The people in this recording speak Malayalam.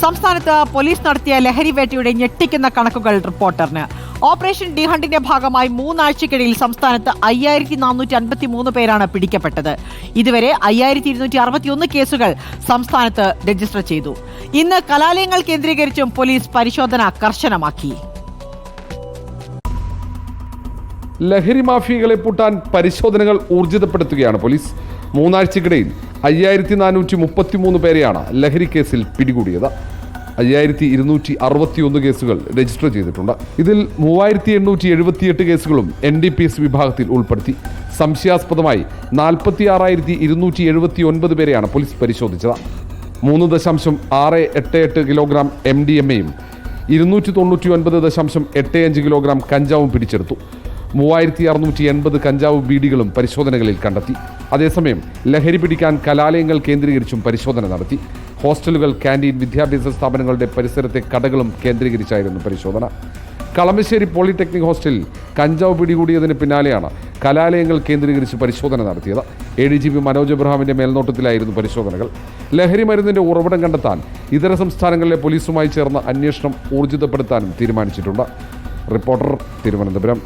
സംസ്ഥാനത്ത് പോലീസ് നടത്തിയ ലഹരിവേട്ടയുടെ ഞെട്ടിക്കുന്ന കണക്കുകൾ റിപ്പോർട്ടറിന്. ഓപ്പറേഷൻ ഡി ഹണ്ടിന്റെ ഭാഗമായി 3 ആഴ്ചക്കിടയിൽ സംസ്ഥാനത്ത് 5453 പേരാണ് പിടിക്കപ്പെട്ടത്. ഇതുവരെ 5261 കേസുകൾ സംസ്ഥാനത്ത് രജിസ്റ്റർ ചെയ്തു. ഇന്ന് കലാലയങ്ങൾ കേന്ദ്രീകരിച്ചും പോലീസ് പരിശോധന കർശനമാക്കി. ലഹരി മാഫിയകളെ പൂട്ടാൻ പരിശോധനകൾ ഊർജിതപ്പെടുത്തുകയാണ് പോലീസ്. 3 ആഴ്ചക്കിടയിൽ 5433 പേരെയാണ് ലഹരി കേസിൽ പിടികൂടിയത്. 5261 കേസുകൾ രജിസ്റ്റർ ചെയ്തിട്ടുണ്ട്. ഇതിൽ 3878 കേസുകളും NDPS വിഭാഗത്തിൽ ഉൾപ്പെടുത്തി. സംശയാസ്പദമായി 46279 പേരെയാണ് പോലീസ് പരിശോധിച്ചത്. 3.688 കിലോഗ്രാം MDMA-യും 299.85 കിലോഗ്രാം കഞ്ചാവും പിടിച്ചെടുത്തു. 3680 കഞ്ചാവ് ബീഡികളും പരിശോധനകളിൽ കണ്ടെത്തി. അതേസമയം ലഹരി പിടിക്കാൻ കലാലയങ്ങൾ കേന്ദ്രീകരിച്ചും പരിശോധന നടത്തി. ഹോസ്റ്റലുകൾ, ക്യാൻറ്റീൻ, വിദ്യാഭ്യാസ സ്ഥാപനങ്ങളുടെ പരിസരത്തെ കടകളും കേന്ദ്രീകരിച്ചായിരുന്നു പരിശോധന. കളമശ്ശേരി പോളിടെക്നിക് ഹോസ്റ്റലിൽ കഞ്ചാവ് പിടികൂടിയതിന് പിന്നാലെയാണ് കലാലയങ്ങൾ കേന്ദ്രീകരിച്ച് പരിശോധന നടത്തിയത്. ADGP മനോജ് എബ്രഹാമിന്റെ മേൽനോട്ടത്തിലായിരുന്നു പരിശോധനകൾ. ലഹരി മരുന്നിന്റെ ഉറവിടം കണ്ടെത്താൻ ഇതര സംസ്ഥാനങ്ങളിലെ പോലീസുമായി ചേർന്ന് അന്വേഷണം ഊർജിതപ്പെടുത്താനും തീരുമാനിച്ചിട്ടുണ്ട്. റിപ്പോർട്ടർ, തിരുവനന്തപുരം.